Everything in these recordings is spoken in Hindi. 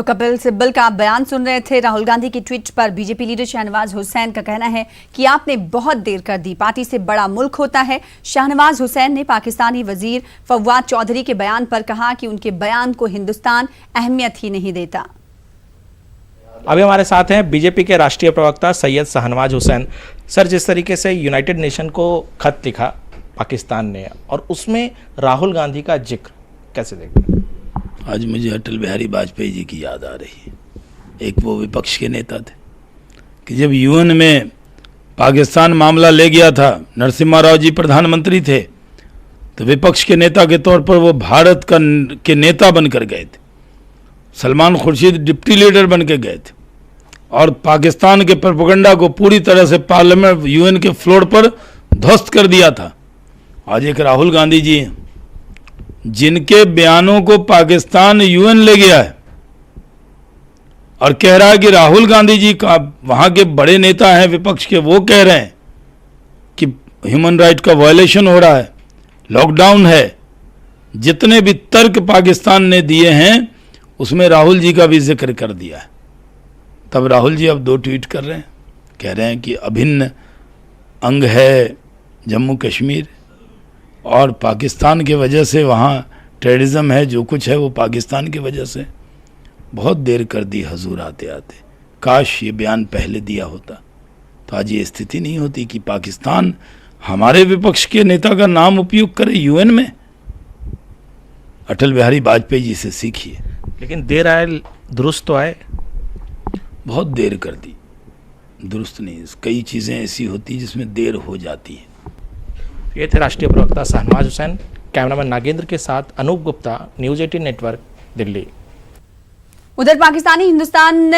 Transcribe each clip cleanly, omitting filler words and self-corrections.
तो कपिल सिब्बल का आप बयान सुन रहे थे। राहुल गांधी की ट्वीट पर बीजेपी लीडर शाहनवाज हुसैन का कहना है कि आपने बहुत देर कर दी, पार्टी से बड़ा मुल्क होता है। शाहनवाज हुसैन ने पाकिस्तानी वजीर फवाद चौधरी के बयान पर कहा कि उनके बयान को हिंदुस्तान अहमियत ही नहीं देता। अभी हमारे साथ हैं बीजेपी के राष्ट्रीय प्रवक्ता सैयद शाहनवाज हुसैन। सर, जिस तरीके से यूनाइटेड नेशन को खत लिखा पाकिस्तान ने और उसमें राहुल गांधी का जिक्र कैसे देखते हैं? आज मुझे अटल बिहारी वाजपेयी जी की याद आ रही है। एक वो विपक्ष के नेता थे कि जब यूएन में पाकिस्तान मामला ले गया था, नरसिम्हा राव जी प्रधानमंत्री थे, तो विपक्ष के नेता के तौर पर वो भारत के नेता बनकर गए थे। सलमान खुर्शीद डिप्टी लीडर बन के गए थे और पाकिस्तान के प्रोपेगेंडा को पूरी तरह से पार्लियामेंट यूएन के फ्लोर पर ध्वस्त कर दिया था। आज एक राहुल गांधी जी हैं जिनके बयानों को पाकिस्तान यूएन ले गया है और कह रहा है कि राहुल गांधी जी का वहाँ के बड़े नेता हैं विपक्ष के, वो कह रहे हैं कि ह्यूमन राइट का वायलेशन हो रहा है, लॉकडाउन है। जितने भी तर्क पाकिस्तान ने दिए हैं उसमें राहुल जी का भी जिक्र कर दिया है। तब राहुल जी अब दो ट्वीट कर रहे हैं, कह रहे हैं कि अभिन्न अंग है जम्मू कश्मीर और पाकिस्तान के वजह से वहाँ टेररिज्म है, जो कुछ है वो पाकिस्तान की वजह से। बहुत देर कर दी हजूर आते आते, काश ये बयान पहले दिया होता तो आज ये स्थिति नहीं होती कि पाकिस्तान हमारे विपक्ष के नेता का नाम उपयोग करे यूएन में। अटल बिहारी वाजपेयी जी से सीखिए। लेकिन देर आए दुरुस्त तो आए। बहुत देर कर दी, दुरुस्त नहीं। कई चीज़ें ऐसी होती जिसमें देर हो जाती है। ये थे राष्ट्रीय प्रवक्ता शाहनवाज हुसैन। कैमरामैन नागेंद्र के साथ अनूप गुप्ता, न्यूज़ 18 नेटवर्क, दिल्ली। उधर पाकिस्तानी हिंदुस्तान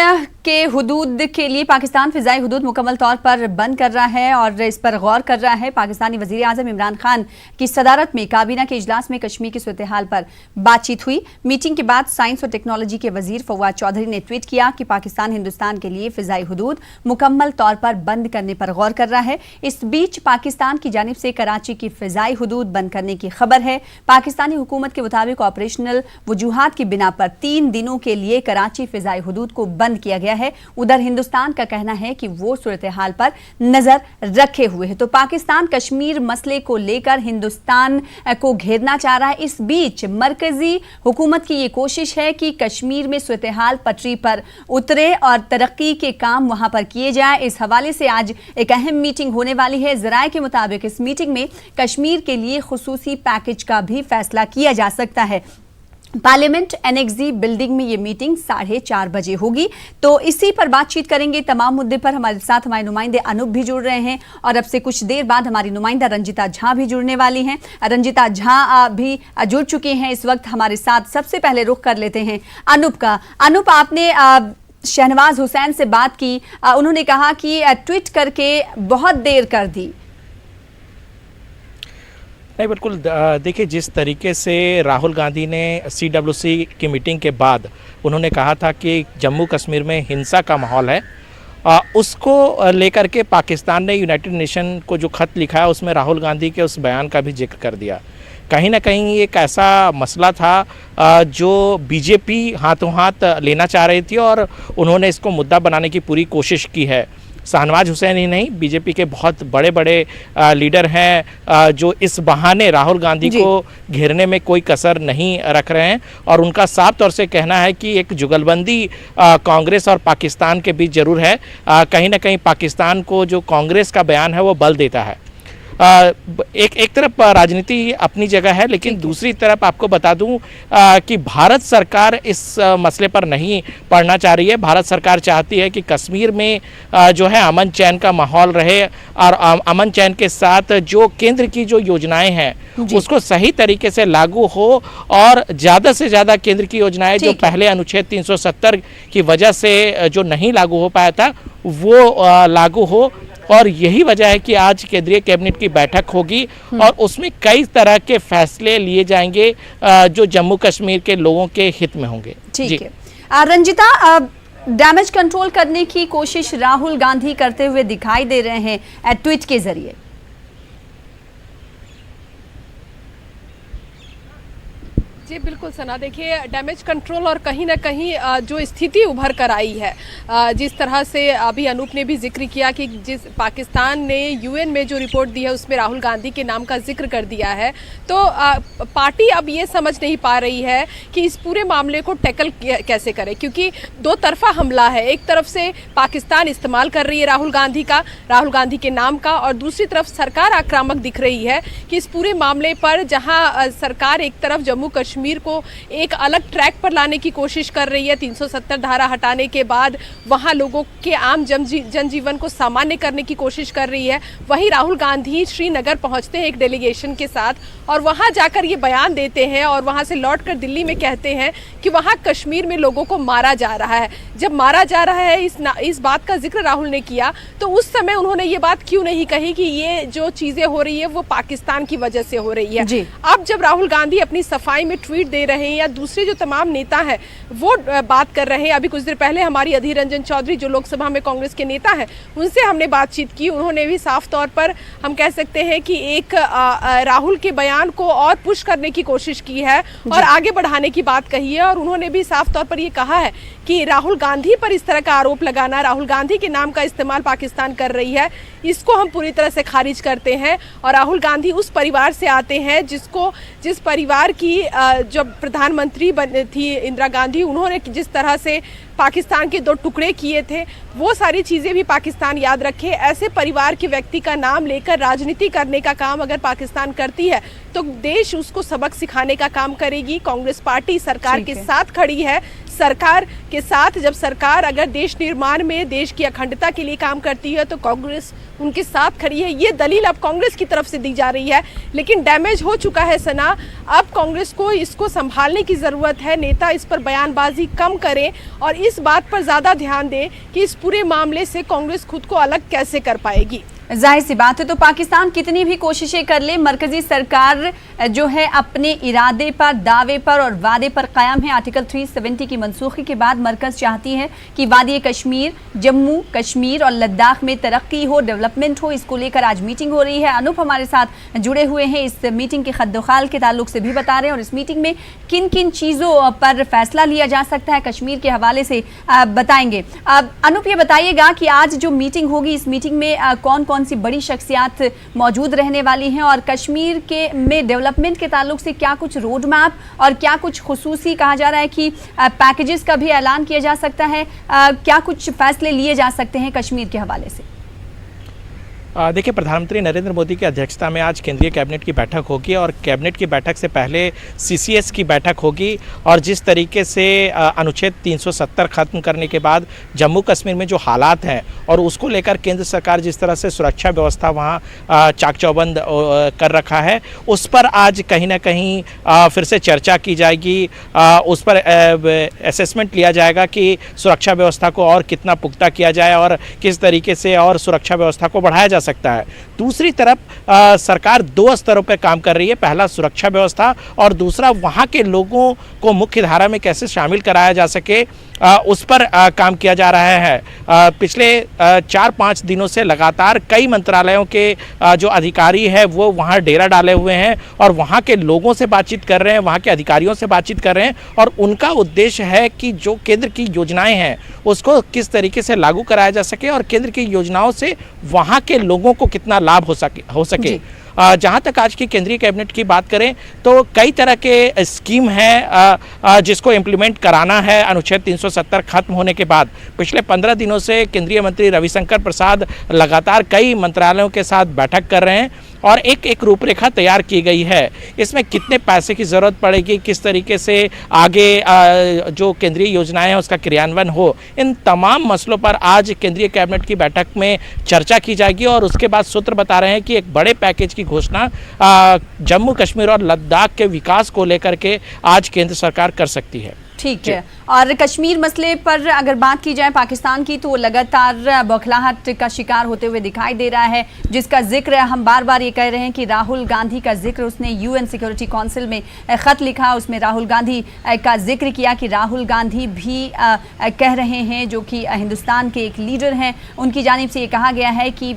के हुदूद के लिए पाकिस्तान फिजाई हुदूद मुकम्मल तौर पर बंद कर रहा है और इस पर गौर कर रहा है। पाकिस्तानी वजीर आजम इमरान खान की सदारत में काबीना के इजलास में कश्मीर की सूरत हाल पर बातचीत हुई। मीटिंग के बाद साइंस और टेक्नोलॉजी के वजीर फवाद चौधरी ने ट्वीट किया कि पाकिस्तान हिंदुस्तान के लिए फिजाई हुदूद मुकम्मल तौर पर बंद करने पर गौर कर रहा है। इस बीच पाकिस्तान की जानिब से कराची की फिजाई हुदूद बंद करने की खबर है। पाकिस्तानी हुकूमत के मुताबिक ऑपरेशनल वजूहात की बिना पर 3 दिनों के लिए कराची फिजाई हुदूद को बंद किया गया है। उधर हिंदुस्तान का कहना है कि वो सूरत हाल पर नजर रखे हुए है। तो पाकिस्तान कश्मीर मसले को लेकर हिंदुस्तान को घेरना चाह रहा है। इस बीच मरकजी हुकूमत की ये कोशिश है कि कश्मीर में सूरत हाल पटरी पर उतरे और तरक्की के काम वहां पर किए जाए। इस हवाले से आज एक अहम मीटिंग होने वाली है। जराये के मुताबिक इस मीटिंग में कश्मीर के लिए खुसूसी पैकेज का भी फैसला किया जा सकता है। पार्लियामेंट एनेक्सी बिल्डिंग में ये मीटिंग 4:30 बजे होगी। तो इसी पर बातचीत करेंगे। तमाम मुद्दे पर हमारे साथ हमारे नुमाइंदे अनूप भी जुड़ रहे हैं और अब से कुछ देर बाद हमारी नुमाइंदा रंजिता झा भी जुड़ने वाली हैं। रंजिता झा भी जुड़ चुकी हैं इस वक्त हमारे साथ। सबसे पहले रुख कर लेते हैं अनूप का। अनूप, आपने शाहनवाज हुसैन से बात की, उन्होंने कहा कि ट्वीट करके बहुत देर कर दी। नहीं, बिल्कुल। देखिए, जिस तरीके से राहुल गांधी ने CWC की मीटिंग के बाद उन्होंने कहा था कि जम्मू कश्मीर में हिंसा का माहौल है, उसको लेकर के पाकिस्तान ने यूनाइटेड नेशन को जो खत लिखा है उसमें राहुल गांधी के उस बयान का भी जिक्र कर दिया। कहीं ना कहीं एक ऐसा मसला था जो बीजेपी हाथों हाथ लेना चाह रही थी और उन्होंने इसको मुद्दा बनाने की पूरी कोशिश की है। शाहनवाज हुसैन ही नहीं, बीजेपी के बहुत बड़े बड़े लीडर हैं जो इस बहाने राहुल गांधी को घेरने में कोई कसर नहीं रख रहे हैं और उनका साफ तौर से कहना है कि एक जुगलबंदी कांग्रेस और पाकिस्तान के बीच जरूर है। कहीं ना कहीं पाकिस्तान को जो कांग्रेस का बयान है वो बल देता है। एक तरफ राजनीति अपनी जगह है, लेकिन दूसरी तरफ आपको बता दूं कि भारत सरकार इस मसले पर नहीं पड़ना चाह रही है। भारत सरकार चाहती है कि कश्मीर में जो है अमन चैन का माहौल रहे और अमन चैन के साथ जो केंद्र की जो योजनाएं हैं उसको सही तरीके से लागू हो और ज़्यादा से ज़्यादा केंद्र की योजनाएं जो पहले अनुच्छेद 370 की वजह से जो नहीं लागू हो पाया था वो लागू हो। और यही वजह है कि आज केंद्रीय कैबिनेट की बैठक होगी और उसमें कई तरह के फैसले लिए जाएंगे जो जम्मू कश्मीर के लोगों के हित में होंगे। ठीक है रंजिता, डैमेज कंट्रोल करने की कोशिश राहुल गांधी करते हुए दिखाई दे रहे हैं ट्वीट के जरिए। जी बिल्कुल सना, देखिए डैमेज कंट्रोल और कहीं ना कहीं जो स्थिति उभर कर आई है, जिस तरह से अभी अनूप ने भी जिक्र किया कि जिस पाकिस्तान ने यूएन में जो रिपोर्ट दी है उसमें राहुल गांधी के नाम का जिक्र कर दिया है, तो पार्टी अब ये समझ नहीं पा रही है कि इस पूरे मामले को टैकल कैसे करे, क्योंकि दो तरफा हमला है। एक तरफ से पाकिस्तान इस्तेमाल कर रही है राहुल गांधी के नाम का, और दूसरी तरफ सरकार आक्रामक दिख रही है कि इस पूरे मामले पर जहां सरकार एक तरफ जम्मू कश्मीर को एक अलग ट्रैक पर लाने की कोशिश कर रही है 370 धारा हटाने के बाद, वहां लोगों के आम जनजीवन को सामान्य करने की कोशिश कर रही है, वहीं राहुल गांधी श्रीनगर पहुंचते हैं एक डेलीगेशन के साथ और वहां जाकर ये बयान देते हैं और वहां से लौटकर दिल्ली में कहते हैं कि वहां कश्मीर में लोगों को मारा जा रहा है। जब मारा जा रहा है इस बात का जिक्र राहुल ने किया, तो उस समय उन्होंने ये बात क्यों नहीं कही कि ये जो चीजें हो रही है वो पाकिस्तान की वजह से हो रही है। अब जब राहुल गांधी अपनी सफाई में ट्वीट दे रहे हैं या दूसरे जो तमाम नेता हैं वो बात कर रहे हैं, अभी कुछ देर पहले हमारी अधीर रंजन चौधरी जो लोकसभा में कांग्रेस के नेता हैं उनसे हमने बातचीत की, उन्होंने भी साफ तौर पर हम कह सकते हैं कि एक राहुल के बयान को और पुश करने की कोशिश की है और आगे बढ़ाने की बात कही है, और उन्होंने भी साफ तौर पर ये कहा है कि राहुल गांधी पर इस तरह का आरोप लगाना, राहुल गांधी के नाम का इस्तेमाल पाकिस्तान कर रही है, इसको हम पूरी तरह से खारिज करते हैं। और राहुल गांधी उस परिवार से आते हैं जिस परिवार की जब प्रधानमंत्री बनी थी इंदिरा गांधी, उन्होंने जिस तरह से पाकिस्तान के दो टुकड़े किए थे वो सारी चीज़ें भी पाकिस्तान याद रखे। ऐसे परिवार के व्यक्ति का नाम लेकर राजनीति करने का काम अगर पाकिस्तान करती है तो देश उसको सबक सिखाने का काम करेगी। कांग्रेस पार्टी सरकार के साथ खड़ी है, सरकार के साथ जब सरकार अगर देश निर्माण में देश की अखंडता के लिए काम करती है तो कांग्रेस उनके साथ खड़ी है। ये दलील अब कांग्रेस की तरफ से दी जा रही है, लेकिन डैमेज हो चुका है सना। अब कांग्रेस को इसको संभालने की ज़रूरत है, नेता इस पर बयानबाजी कम करें और इस बात पर ज़्यादा ध्यान दें कि इस पूरे मामले से कांग्रेस खुद को अलग कैसे कर पाएगी। जाहिर सी बात है, तो पाकिस्तान कितनी भी कोशिशें कर ले, मरकजी सरकार जो है अपने इरादे पर, दावे पर और वादे पर कायम है। आर्टिकल 370 की मनसूखी के बाद मरकज चाहती है कि वादी कश्मीर, जम्मू कश्मीर और लद्दाख में तरक्की हो, डेवलपमेंट हो। इसको लेकर आज मीटिंग हो रही है। अनूप हमारे साथ जुड़े हुए हैं, इस मीटिंग के खद्दोखाल के ताल्लुक से भी बता रहे हैं और इस मीटिंग में किन किन चीज़ों पर फैसला लिया जा सकता है कश्मीर के हवाले से बताएंगे। अनूप ये बताइएगा कि आज जो मीटिंग होगी इस मीटिंग में कौन कौन सी बड़ी शख्सियात मौजूद रहने वाली हैं और कश्मीर के में डेवलपमेंट के ताल्लुक से क्या कुछ रोड मैप और क्या कुछ खुसूसी कहा जा रहा है कि पैकेजेस का भी ऐलान किया जा सकता है, क्या कुछ फैसले लिए जा सकते हैं कश्मीर के हवाले से? देखिए, प्रधानमंत्री नरेंद्र मोदी की अध्यक्षता में आज केंद्रीय कैबिनेट की बैठक होगी और कैबिनेट की बैठक से पहले सीसीएस की बैठक होगी और जिस तरीके से अनुच्छेद 370 खत्म करने के बाद जम्मू कश्मीर में जो हालात हैं और उसको लेकर केंद्र सरकार जिस तरह से सुरक्षा व्यवस्था वहाँ चाक चौबंद कर रखा है, उस पर आज कहीं ना कहीं फिर से चर्चा की जाएगी। उस पर असेसमेंट लिया जाएगा कि सुरक्षा व्यवस्था को और कितना पुख्ता किया जाए और किस तरीके से और सुरक्षा व्यवस्था को बढ़ाया जा सकता है। दूसरी तरफ सरकार दो स्तरों पर काम कर रही है, पहला सुरक्षा व्यवस्था और दूसरा वहाँ के लोगों को मुख्य धारा में कैसे शामिल कराया जा सके, उस पर काम किया जा रहा है। पिछले 4-5 दिनों से लगातार कई मंत्रालयों के जो अधिकारी हैं वो वहाँ डेरा डाले हुए हैं और वहाँ के लोगों से बातचीत कर रहे हैं, वहाँ के अधिकारियों से बातचीत कर रहे हैं और उनका उद्देश्य है कि जो केंद्र की योजनाएं हैं उसको किस तरीके से लागू कराया जा सके और केंद्र की योजनाओं से वहाँ के लोगों को कितना लाभ हो सके। जहाँ तक आज की केंद्रीय कैबिनेट की बात करें तो कई तरह के स्कीम हैं जिसको इम्प्लीमेंट कराना है अनुच्छेद 370 खत्म होने के बाद। पिछले 15 दिनों से केंद्रीय मंत्री रविशंकर प्रसाद लगातार कई मंत्रालयों के साथ बैठक कर रहे हैं और एक रूपरेखा तैयार की गई है। इसमें कितने पैसे की ज़रूरत पड़ेगी, किस तरीके से आगे जो केंद्रीय योजनाएं हैं उसका क्रियान्वयन हो, इन तमाम मसलों पर आज केंद्रीय कैबिनेट की बैठक में चर्चा की जाएगी और उसके बाद सूत्र बता रहे हैं कि एक बड़े पैकेज की घोषणा जम्मू कश्मीर और लद्दाख के विकास को लेकर के आज केंद्र सरकार कर सकती है। ठीक है। और कश्मीर मसले पर अगर बात की जाए पाकिस्तान की, तो वो लगातार बौखलाहट का शिकार होते हुए दिखाई दे रहा है, जिसका जिक्र हम बार बार ये कह रहे हैं कि राहुल गांधी का जिक्र, उसने यूएन सिक्योरिटी काउंसिल में खत लिखा, उसमें राहुल गांधी का जिक्र किया कि राहुल गांधी भी कह रहे हैं, जो कि हिंदुस्तान के एक लीडर हैं, उनकी जानिब से ये कहा गया है कि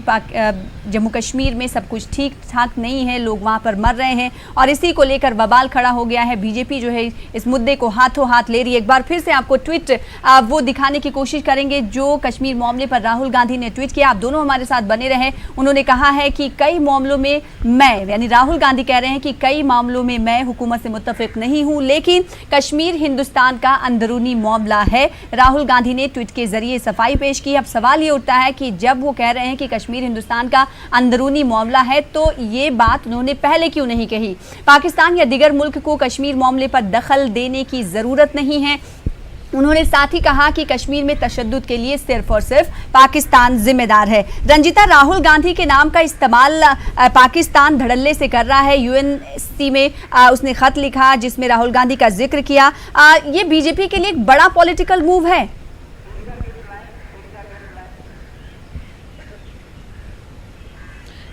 जम्मू कश्मीर में सब कुछ ठीक ठाक नहीं है, लोग वहाँ पर मर रहे हैं और इसी को लेकर बवाल खड़ा हो गया है। बीजेपी जो है इस मुद्दे को हाथों हाथ ले रही है। एक बार फिर से आपको ट्वीट वो दिखाने की कोशिश करेंगे जो कश्मीर मामले पर राहुल गांधी ने ट्वीट किया। आप दोनों हमारे साथ बने रहें। उन्होंने कहा है कि कई मामलों में मैं, यानी राहुल गांधी कह रहे हैं कि कई मामलों में मैं हुकूमत से मुत्तफिक नहीं हूं, लेकिन कश्मीर हिंदुस्तान का अंदरूनी मामला है। राहुल गांधी ने ट्वीट के जरिए सफाई पेश की। अब सवाल ये उठता है कि जब वो कह रहे हैं कि कश्मीर हिंदुस्तान का अंदरूनी मामला है, तो ये बात उन्होंने पहले क्यों नहीं कही? पाकिस्तान या दिगर मुल्क को कश्मीर मामले पर दखल देने की जरूरत नहीं है। उन्होंने साथ ही कहा कि कश्मीर में तशद्दुद के लिए सिर्फ और सिर्फ पाकिस्तान जिम्मेदार है। रंजिता, राहुल गांधी के नाम का इस्तेमाल पाकिस्तान धड़ल्ले से कर रहा है। यूएनसी में उसने खत लिखा जिसमें राहुल गांधी का जिक्र किया। ये बीजेपी के लिए एक बड़ा पॉलिटिकल मूव है।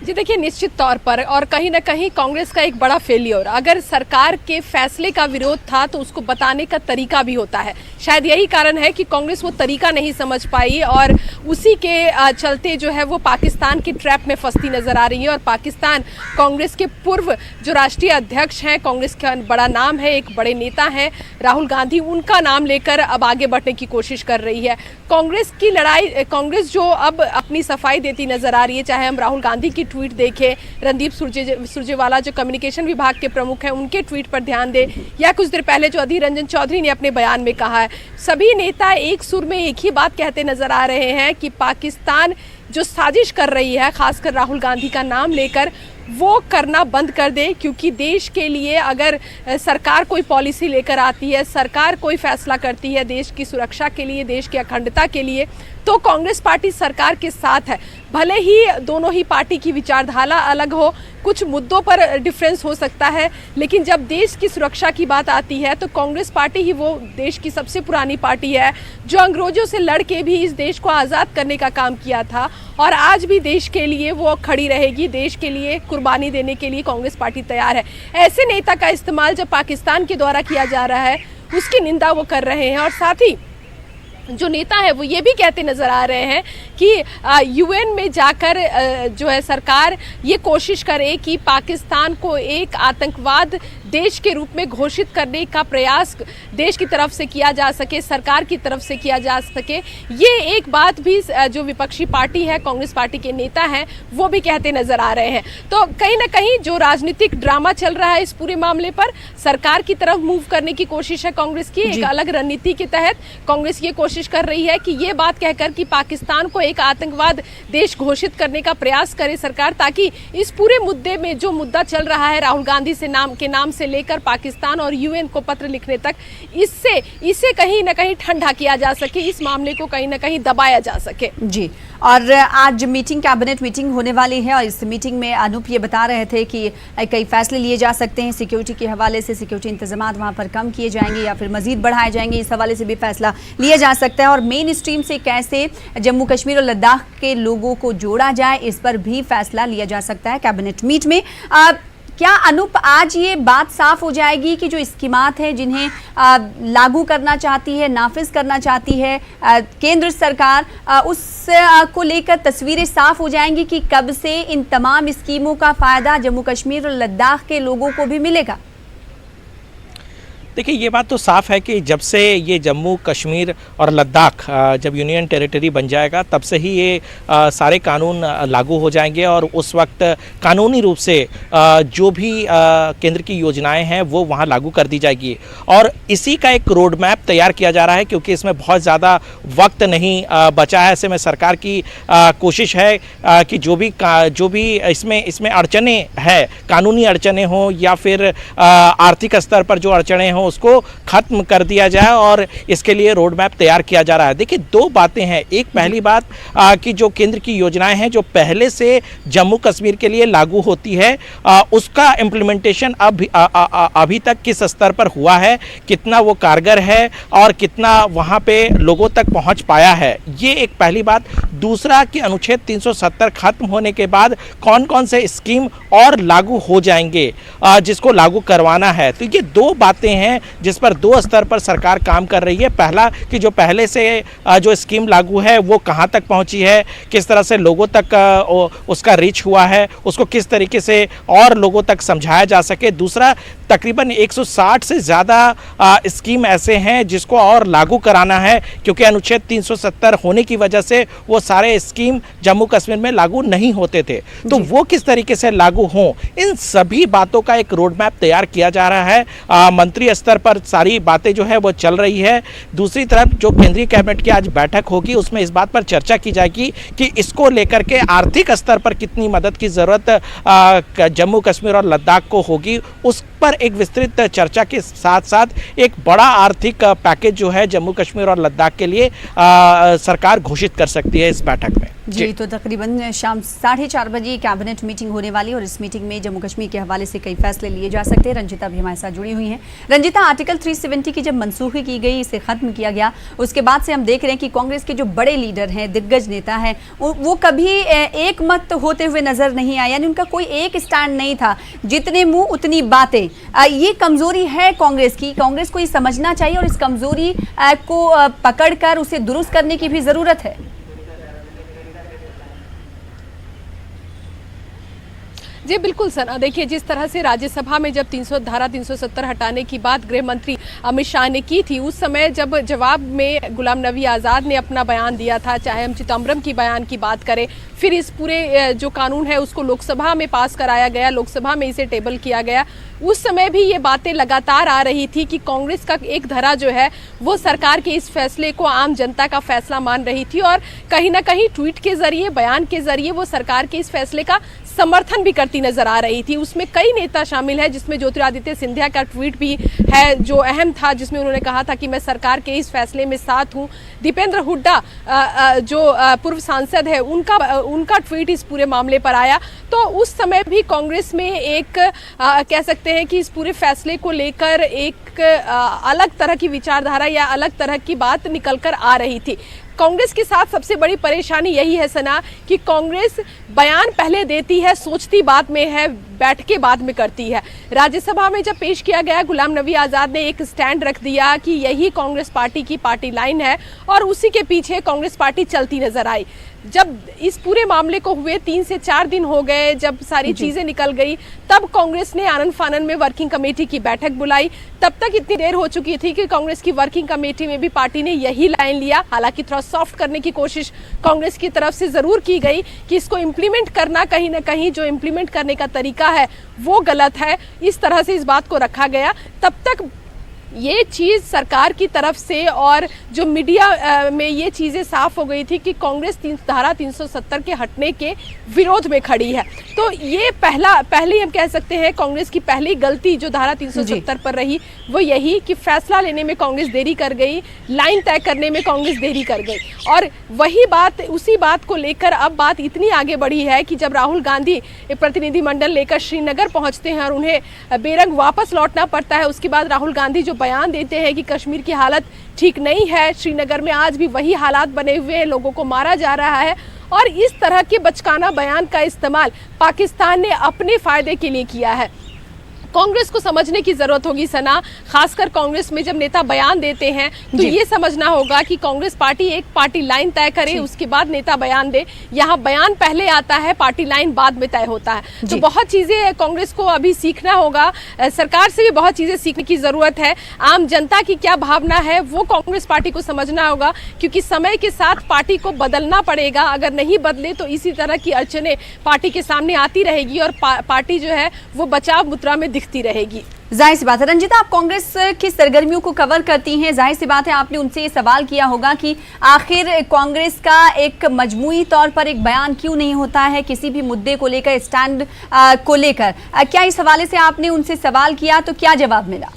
जी देखिए, निश्चित तौर पर और कहीं ना कहीं कांग्रेस का एक बड़ा फेलियर, अगर सरकार के फैसले का विरोध था तो उसको बताने का तरीका भी होता है। शायद यही कारण है कि कांग्रेस वो तरीका नहीं समझ पाई और उसी के चलते जो है वो पाकिस्तान की ट्रैप में फंसती नजर आ रही है। और पाकिस्तान कांग्रेस के पूर्व जो राष्ट्रीय अध्यक्ष हैं, कांग्रेस का बड़ा नाम है, एक बड़े नेता हैं राहुल गांधी, उनका नाम लेकर अब आगे बढ़ने की कोशिश कर रही है। कांग्रेस की लड़ाई, कांग्रेस जो अब अपनी सफाई देती नजर आ रही है, चाहे हम राहुल गांधी की ट्वीट देखें, रणदीप सुरजेवाला जो कम्युनिकेशन विभाग के प्रमुख हैं उनके ट्वीट पर ध्यान दें, या कुछ देर पहले जो अधीर रंजन चौधरी ने अपने बयान में कहा है, सभी नेता एक सुर में एक ही बात कहते नजर आ रहे हैं कि पाकिस्तान जो साजिश कर रही है, खासकर राहुल गांधी का नाम लेकर, वो करना बंद कर दे। क्योंकि देश के लिए अगर सरकार कोई पॉलिसी लेकर आती है, सरकार कोई फैसला करती है देश की सुरक्षा के लिए, देश की अखंडता के लिए, तो कांग्रेस पार्टी सरकार के साथ है। भले ही दोनों ही पार्टी की विचारधारा अलग हो, कुछ मुद्दों पर डिफरेंस हो सकता है, लेकिन जब देश की सुरक्षा की बात आती है तो कांग्रेस पार्टी ही वो देश की सबसे पुरानी पार्टी है जो अंग्रेजों से लड़ के भी इस देश को आज़ाद करने का काम किया था और आज भी देश के लिए वो खड़ी रहेगी। देश के लिए कुर्बानी देने के लिए कांग्रेस पार्टी तैयार है। ऐसे नेता का इस्तेमाल जब पाकिस्तान के द्वारा किया जा रहा है, उसकी निंदा वो कर रहे हैं। और साथ ही जो नेता है वो ये भी कहते नजर आ रहे हैं कि यूएन में जाकर जो है सरकार ये कोशिश करे कि पाकिस्तान को एक आतंकवाद देश के रूप में घोषित करने का प्रयास देश की तरफ से किया जा सके, सरकार की तरफ से किया जा सके। ये एक बात भी जो विपक्षी पार्टी है, कांग्रेस पार्टी के नेता हैं, वो भी कहते नजर आ रहे हैं। तो कहीं ना कहीं जो राजनीतिक ड्रामा चल रहा है इस पूरे मामले पर, सरकार की तरफ मूव करने की कोशिश है कांग्रेस की। एक अलग रणनीति के तहत कांग्रेस ये कोशिश कर रही है कि ये बात कहकर कि पाकिस्तान को एक आतंकवाद देश घोषित करने का प्रयास करे सरकार, ताकि इस पूरे मुद्दे में जो मुद्दा चल रहा है राहुल गांधी से नाम से लेकर पाकिस्तान और यूएन को पत्र लिखने तक, इसे कहीं ना कहीं ठंडा किया जा सके, इस मामले को कहीं ना कहीं दबाया जा सके। जी, और आज कैबिनेट मीटिंग होने वाली है और इस मीटिंग में अनूप ये बता रहे थे कि कई फैसले लिए जा सकते हैं सिक्योरिटी के हवाले से, सिक्योरिटी इंतजाम वहाँ पर कम किए जाएंगे या फिर मजीद बढ़ाए जाएंगे, इस हवाले से भी फैसला लिया जा सकता है। और मेन स्ट्रीम से कैसे जम्मू कश्मीर और लद्दाख के लोगों को जोड़ा जाए, इस पर भी फैसला लिया जा सकता है कैबिनेट मीट में। क्या अनूप, आज ये बात साफ हो जाएगी कि जो स्कीमात हैं जिन्हें लागू करना चाहती है, नाफिज करना चाहती है केंद्र सरकार, उस को लेकर तस्वीरें साफ हो जाएंगी कि कब से इन तमाम स्कीमों का फायदा जम्मू कश्मीर और लद्दाख के लोगों को भी मिलेगा? देखिए, ये बात तो साफ है कि जब से ये जम्मू कश्मीर और लद्दाख जब यूनियन टेरिटरी बन जाएगा, तब से ही ये सारे कानून लागू हो जाएंगे और उस वक्त कानूनी रूप से जो भी केंद्र की योजनाएं हैं वो वहाँ लागू कर दी जाएगी। और इसी का एक रोड मैप तैयार किया जा रहा है, क्योंकि इसमें बहुत ज़्यादा वक्त नहीं बचा है। ऐसे में सरकार की कोशिश है कि जो भी इसमें अड़चनें हैं, कानूनी अड़चनें हों या फिर आर्थिक स्तर पर जो अड़चनें हों, हों उसको खत्म कर दिया जाए और इसके लिए रोड मैप तैयार किया जा रहा है। देखिए, दो बातें हैं। एक पहली बात कि जो केंद्र की योजनाएं हैं जो पहले से जम्मू कश्मीर के लिए लागू होती है, उसका इम्प्लीमेंटेशन अभी तक किस स्तर पर हुआ है, कितना वो कारगर है और कितना वहाँ पे लोगों तक पहुँच पाया है, ये एक पहली बात। दूसरा कि अनुच्छेद 370 खत्म होने के बाद कौन कौन से स्कीम और लागू हो जाएंगे जिसको लागू करवाना है। तो ये दो बातें हैं जिस पर दो स्तर पर सरकार काम कर रही है। पहला कि जो पहले से जो स्कीम लागू है वो कहाँ तक पहुँची है, किस तरह से लोगों तक उसका रीच हुआ है, उसको किस तरीके से और लोगों तक समझाया जा सके। दूसरा, तकरीबन 160 से ज़्यादा स्कीम ऐसे हैं जिसको और लागू कराना है, क्योंकि अनुच्छेद 370 होने की वजह से वो सारे स्कीम जम्मू कश्मीर में लागू नहीं होते थे। तो वो किस तरीके से लागू हों, इन सभी बातों का एक रोड मैप तैयार किया जा रहा है। मंत्री स्तर पर सारी बातें जो है वो चल रही है। दूसरी तरफ जो केंद्रीय कैबिनेट की आज बैठक होगी उसमें इस बात पर चर्चा की जाएगी कि इसको लेकर के आर्थिक स्तर पर कितनी मदद की ज़रूरत जम्मू कश्मीर और लद्दाख को होगी। उस पर एक विस्तृत चर्चा के साथ साथ एक बड़ा आर्थिक पैकेज जो है जम्मू कश्मीर और लद्दाख के लिए सरकार घोषित कर सकती है इस बैठक में। जी, तो तकरीबन शाम 4:30 बजे कैबिनेट मीटिंग होने वाली और इस मीटिंग में जम्मू कश्मीर के हवाले से कई फैसले लिए जा सकते हैं। रंजिता भी हमारे साथ जुड़ी हुई हैं। रंजिता, आर्टिकल 370 की जब मनसूखी की गई, इसे खत्म किया गया, उसके बाद से हम देख रहे हैं कि कांग्रेस के जो बड़े लीडर हैं, दिग्गज नेता हैं, वो कभी एक मत होते हुए नजर नहीं आए, यानी उनका कोई एक स्टैंड नहीं था। जितने मुंह उतनी बातें, ये कमजोरी है कांग्रेस की। कांग्रेस को ये समझना चाहिए और इस कमजोरी को पकड़कर उसे दुरुस्त करने की भी जरूरत है। जी बिल्कुल सना, देखिए जिस तरह से राज्यसभा में जब धारा 370 हटाने की बात गृह मंत्री अमित शाह ने की थी, उस समय जब जवाब में गुलाम नबी आज़ाद ने अपना बयान दिया था, चाहे हम चिदम्बरम की बयान की बात करें, फिर इस पूरे जो कानून है उसको लोकसभा में पास कराया गया, लोकसभा में इसे टेबल किया गया, उस समय भी ये बातें लगातार आ रही थी कि कांग्रेस का एक धड़ा जो है वो सरकार के इस फैसले को आम जनता का फैसला मान रही थी और कहीं ना कहीं ट्वीट के जरिए, बयान के जरिए वो सरकार के इस फैसले का समर्थन भी करती नजर आ रही थी। उसमें कई नेता शामिल है, जिसमें ज्योतिरादित्य सिंधिया का ट्वीट भी है जो अहम था, जिसमें उन्होंने कहा था कि मैं सरकार के इस फैसले में साथ हूं। दीपेंद्र हुड्डा जो पूर्व सांसद है, उनका ट्वीट इस पूरे मामले पर आया। तो उस समय भी कांग्रेस में एक कह सकते हैं कि इस पूरे फैसले को लेकर एक अलग तरह की विचारधारा या अलग तरह की बात निकलकर आ रही थी। कांग्रेस के साथ सबसे बड़ी परेशानी यही है सना कि कांग्रेस बयान पहले देती है, सोचती बाद में है, बैठ के बाद में करती है। राज्यसभा में जब पेश किया गया, गुलाम नबी आज़ाद ने एक स्टैंड रख दिया कि यही कांग्रेस पार्टी की पार्टी लाइन है और उसी के पीछे कांग्रेस पार्टी चलती नजर आई। जब इस पूरे मामले को हुए 3 से 4 दिन हो गए, जब सारी चीजें निकल गई, तब कांग्रेस ने आनन फानन में वर्किंग कमेटी की बैठक बुलाई। तब तक इतनी देर हो चुकी थी कि कांग्रेस की वर्किंग कमेटी में भी पार्टी ने यही लाइन लिया। हालांकि थोड़ा सॉफ्ट करने की कोशिश कांग्रेस की तरफ से जरूर की गई कि इसको इम्प्लीमेंट करना, कहीं ना कहीं जो इम्प्लीमेंट करने का तरीका है वो गलत है, इस तरह से इस बात को रखा गया। तब तक ये चीज़ सरकार की तरफ से और जो मीडिया में ये चीज़ें साफ हो गई थी कि कांग्रेस धारा 370 के हटने के विरोध में खड़ी है। तो ये पहले हम कह सकते हैं कांग्रेस की पहली गलती जो धारा 370 पर रही वो यही कि फैसला लेने में कांग्रेस देरी कर गई, लाइन तय करने में कांग्रेस देरी कर गई। और वही बात, उसी बात को लेकर अब बात इतनी आगे बढ़ी है कि जब राहुल गांधी एक प्रतिनिधिमंडल लेकर श्रीनगर पहुंचते हैं और उन्हें बेरंग वापस लौटना पड़ता है, उसके बाद राहुल गांधी जो बयान देते हैं कि कश्मीर की हालत ठीक नहीं है, श्रीनगर में आज भी वही हालात बने हुए हैं, लोगों को मारा जा रहा है, और इस तरह के बचकाना बयान का इस्तेमाल पाकिस्तान ने अपने फायदे के लिए किया है। कांग्रेस को समझने की जरूरत होगी सना, खासकर कांग्रेस में जब नेता बयान देते हैं तो ये समझना होगा कि कांग्रेस पार्टी एक पार्टी लाइन तय करे, उसके बाद नेता बयान दे। यहाँ बयान पहले आता है, पार्टी लाइन बाद में तय होता है। तो बहुत चीजें कांग्रेस को अभी सीखना होगा, सरकार से भी बहुत चीजें सीखने की जरूरत है। आम जनता की क्या भावना है वो कांग्रेस पार्टी को समझना होगा, क्योंकि समय के साथ पार्टी को बदलना पड़ेगा। अगर नहीं बदले तो इसी तरह की अड़चने पार्टी के सामने आती रहेगी और पार्टी जो है वो बचाव मुद्रा में रहेगी। जाहिर सी बात है रंजिता, आप कांग्रेस की सरगर्मियों को कवर करती हैं, जाहिर सी बात है आपने उनसे ये सवाल किया होगा कि आखिर कांग्रेस का एक मजमूई तौर पर एक बयान क्यों नहीं होता है किसी भी मुद्दे को लेकर, स्टैंड को लेकर। क्या इस हवाले से आपने उनसे सवाल किया तो क्या जवाब मिला?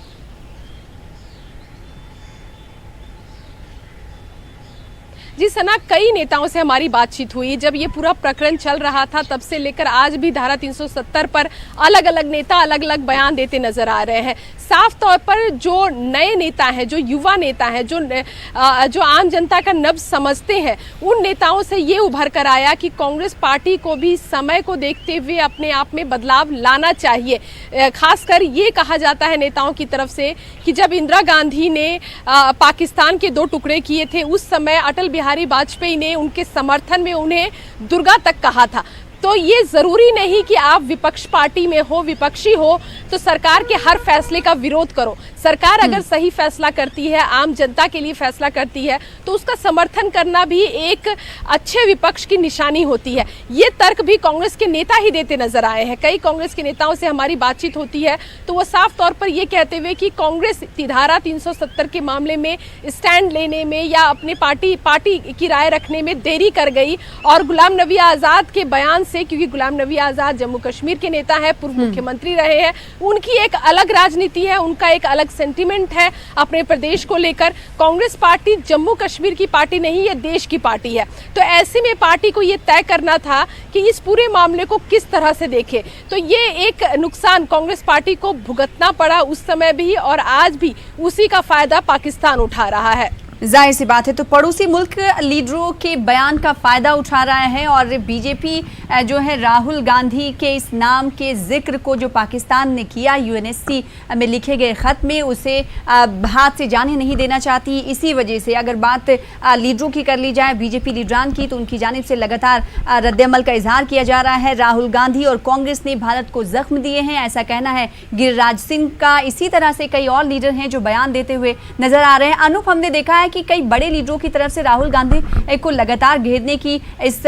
जी सना, कई नेताओं से हमारी बातचीत हुई जब ये पूरा प्रकरण चल रहा था, तब से लेकर आज भी धारा 370 पर अलग अलग नेता अलग अलग बयान देते नजर आ रहे हैं। साफ तौर पर जो नए नेता हैं, जो युवा नेता हैं, जो आम जनता का नब्ज समझते हैं, उन नेताओं से ये उभर कर आया कि कांग्रेस पार्टी को भी समय को देखते हुए अपने आप में बदलाव लाना चाहिए। खासकर ये कहा जाता है नेताओं की तरफ से कि जब इंदिरा गांधी ने पाकिस्तान के 2 टुकड़े किए थे, उस समय अटल बिहारी वाजपेयी ने उनके समर्थन में उन्हें दुर्गा तक कहा था। तो ये जरूरी नहीं कि आप विपक्ष पार्टी में हो, विपक्षी हो तो सरकार के हर फैसले का विरोध करो। सरकार अगर सही फैसला करती है, आम जनता के लिए फैसला करती है, तो उसका समर्थन करना भी एक अच्छे विपक्ष की निशानी होती है। ये तर्क भी कांग्रेस के नेता ही देते नजर आए हैं। कई कांग्रेस के नेताओं से हमारी बातचीत होती है तो वो साफ तौर पर ये कहते हुए कि कांग्रेस धारा 370 के मामले में स्टैंड लेने में या अपने पार्टी की राय रखने में देरी कर गई, और गुलाम नबी आज़ाद के बयान से, क्योंकि गुलाम नबी आज़ाद जम्मू कश्मीर के नेता है, पूर्व मुख्यमंत्री रहे हैं, उनकी एक अलग राजनीति है, उनका एक अलग सेंटिमेंट है अपने प्रदेश को लेकर। कांग्रेस पार्टी जम्मू कश्मीर की पार्टी नहीं, ये देश की पार्टी है। तो ऐसे में पार्टी को ये तय करना था कि इस पूरे मामले को किस तरह से देखे। तो ये एक नुकसान कांग्रेस पार्टी को भुगतना पड़ा उस समय भी, और आज भी उसी का फायदा पाकिस्तान उठा रहा है। जाहिर सी बात है, तो पड़ोसी मुल्क लीडरों के बयान का फायदा उठा रहा है और बीजेपी जो है राहुल गांधी के इस नाम के जिक्र को जो पाकिस्तान ने किया यूएनएससी में लिखे गए खत में, उसे हाथ से जाने नहीं देना चाहती। इसी वजह से अगर बात लीडरों की कर ली जाए, बीजेपी लीडरान की, तो उनकी जानिब से लगातार रद्दअमल का इजहार किया जा रहा है। राहुल गांधी और कांग्रेस ने भारत को जख्म दिए हैं, ऐसा कहना है गिरिराज सिंह का। इसी तरह से कई और लीडर हैं जो बयान देते हुए नजर आ रहे हैं। अनूप, हमने देखा है कि कई बड़े लीडरों की तरफ से राहुल गांधी को लगातार घेरने की इस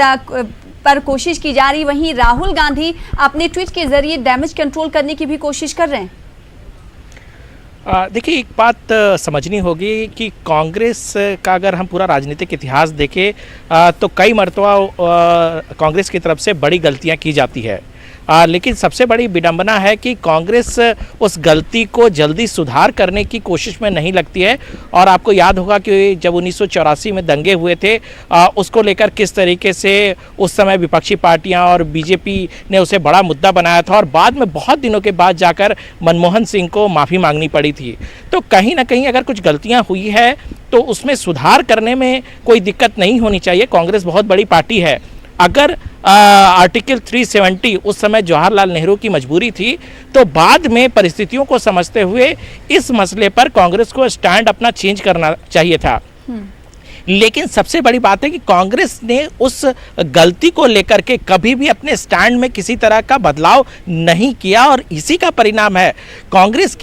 पर कोशिश की जा रही, वहीं राहुल गांधी अपने ट्वीट के जरिए डैमेज कंट्रोल करने की भी कोशिश कर रहे हैं। देखिए, एक बात समझनी होगी कि कांग्रेस का अगर हम पूरा राजनीतिक इतिहास देखें तो कई मरतबा कांग्रेस की तरफ से बड़ी गलतियां की जाती है, लेकिन सबसे बड़ी विडंबना है कि कांग्रेस उस गलती को जल्दी सुधार करने की कोशिश में नहीं लगती है। और आपको याद होगा कि जब 1984 में दंगे हुए थे, उसको लेकर किस तरीके से उस समय विपक्षी पार्टियां और बीजेपी ने उसे बड़ा मुद्दा बनाया था, और बाद में बहुत दिनों के बाद जाकर मनमोहन सिंह को माफ़ी मांगनी पड़ी थी। तो कहीं ना कहीं अगर कुछ गलतियां हुई है तो उसमें सुधार करने में कोई दिक्कत नहीं होनी चाहिए। कांग्रेस बहुत बड़ी पार्टी है। अगर आर्टिकल 370 उस समय जवाहरलाल नेहरू की मजबूरी थी, तो बाद में परिस्थितियों को समझते हुए इस मसले पर कांग्रेस को स्टैंड अपना चेंज करना चाहिए था। लेकिन सबसे बड़ी बात है कि कांग्रेस ने उस गलती को लेकर के कभी भी अपने स्टैंड में किसी तरह का बदलाव नहीं किया, और इसी का परिणाम है कांग्रेस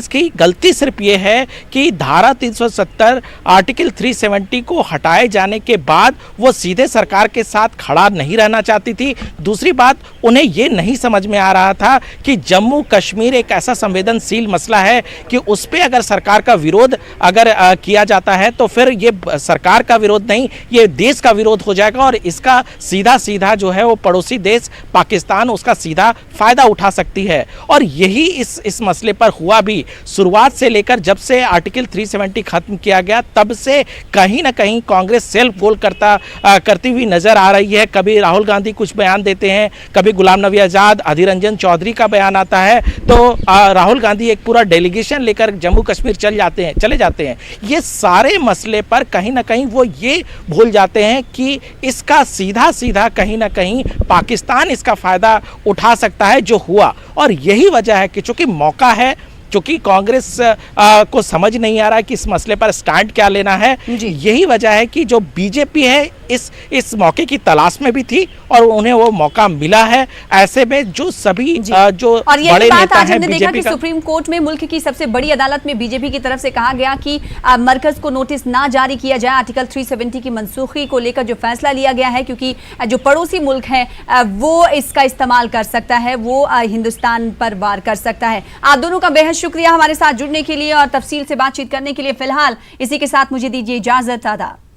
की गलती सिर्फ ये है कि धारा 370 आर्टिकल 370 को हटाए जाने के बाद वो सीधे सरकार के साथ खड़ा नहीं रहना चाहती थी। दूसरी बात, उन्हें ये नहीं समझ में आ रहा था कि जम्मू कश्मीर एक ऐसा संवेदनशील मसला है कि उस पर अगर सरकार का विरोध अगर किया जाता है तो फिर ये सरकार का विरोध नहीं, ये देश का विरोध हो जाएगा, और इसका सीधा जो है वो पड़ोसी देश पाकिस्तान उसका सीधा फायदा उठा सकती है। और यही इस मसले पर हुआ भी। शुरुआत से लेकर जब से आर्टिकल 370 खत्म किया गया, तब से कहीं ना कहीं कांग्रेस सेल्फ गोल करती हुई नजर आ रही है। कभी राहुल गांधी कुछ बयान देते हैं, कभी गुलाम नबी आज़ाद, अधीर रंजन चौधरी का बयान आता है, तो राहुल गांधी एक पूरा डेलीगेशन लेकर जम्मू कश्मीर चले जाते हैं। ये सारे मसले पर कहीं ना कहीं वो ये भूल जाते हैं कि इसका सीधा कहीं ना कहीं पाकिस्तान इसका फायदा उठा सकता है, जो हुआ। और यही वजह है कि चूंकि मौका है, चूंकि कांग्रेस को समझ नहीं आ रहा है कि इस मसले पर स्टैंड क्या लेना है, यही वजह है कि जो बीजेपी है इस मौके की तलाश में भी थी और उन्हें वो मौका मिला है। ऐसे में जो सभी जो और ये बड़े बात नेता आज हैं हमने देखा कि बीजेपी सुप्रीम कोर्ट में मुल्क की सबसे बड़ी अदालत में बीजेपी की तरफ से कहा गया कि मरकज को नोटिस ना जारी किया जाए आर्टिकल 370 की मनसूखी को लेकर जो फैसला लिया गया है, क्योंकि जो पड़ोसी मुल्क है वो इसका इस्तेमाल कर सकता है, वो हिंदुस्तान पर वार कर सकता है। आप दोनों का बेहद शुक्रिया हमारे साथ जुड़ने के लिए और तफसील से बातचीत करने के लिए। फिलहाल इसी के साथ मुझे दीजिए इजाजत। आदाब।